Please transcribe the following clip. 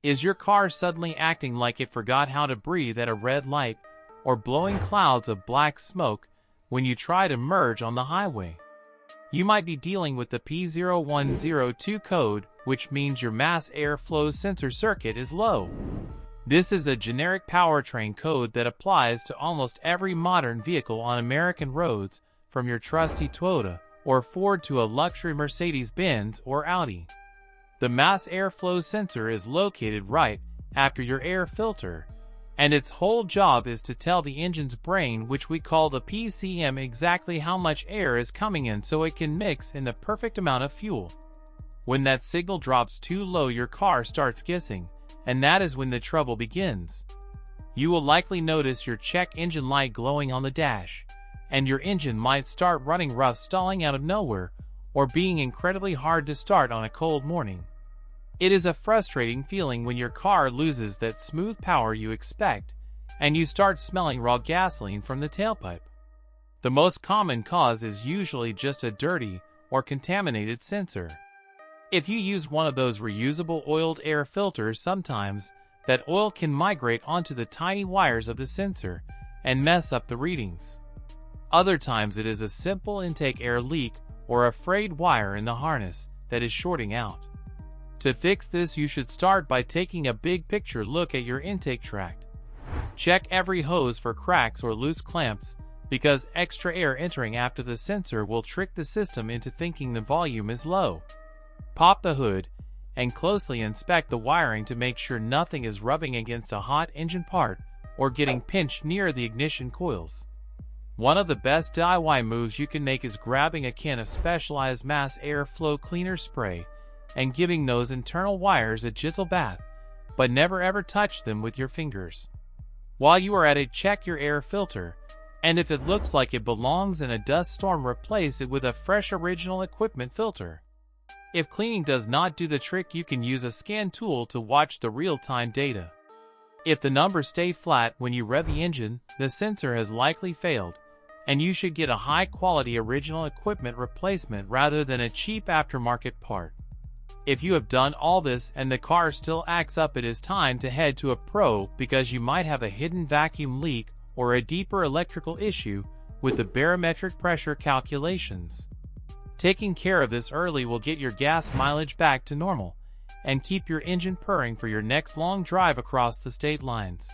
Is your car suddenly acting like it forgot how to breathe at a red light, or blowing clouds of black smoke when you try to merge on the highway? You might be dealing with the P0102 code, which means your mass airflow sensor circuit is low. This is a generic powertrain code that applies to almost every modern vehicle on American roads, from your trusty Toyota or Ford to a luxury Mercedes-Benz or Audi. The mass airflow sensor is located right after your air filter, and its whole job is to tell the engine's brain, which we call the PCM, exactly how much air is coming in so it can mix in the perfect amount of fuel. When that signal drops too low, your car starts guessing, and that is when the trouble begins. You will likely notice your check engine light glowing on the dash, and your engine might start running rough, stalling out of nowhere, or being incredibly hard to start on a cold morning. It is a frustrating feeling when your car loses that smooth power you expect, and you start smelling raw gasoline from the tailpipe. The most common cause is usually just a dirty or contaminated sensor. If you use one of those reusable oiled air filters, sometimes that oil can migrate onto the tiny wires of the sensor and mess up the readings. Other times it is a simple intake air leak or a frayed wire in the harness that is shorting out. To fix this, you should start by taking a big picture look at your intake tract. Check every hose for cracks or loose clamps, because extra air entering after the sensor will trick the system into thinking the volume is low. Pop the hood and closely inspect the wiring to make sure nothing is rubbing against a hot engine part or getting pinched near the ignition coils. One of the best DIY moves you can make is grabbing a can of specialized mass airflow cleaner spray and giving those internal wires a gentle bath, but never ever touch them with your fingers. While you are at it, check your air filter, and if it looks like it belongs in a dust storm, replace it with a fresh original equipment filter. If cleaning does not do the trick, you can use a scan tool to watch the real-time data. If the numbers stay flat when you rev the engine, the sensor has likely failed, and you should get a high-quality original equipment replacement rather than a cheap aftermarket part. If you have done all this and the car still acts up, it is time to head to a pro, because you might have a hidden vacuum leak or a deeper electrical issue with the barometric pressure calculations. Taking care of this early will get your gas mileage back to normal and keep your engine purring for your next long drive across the state lines.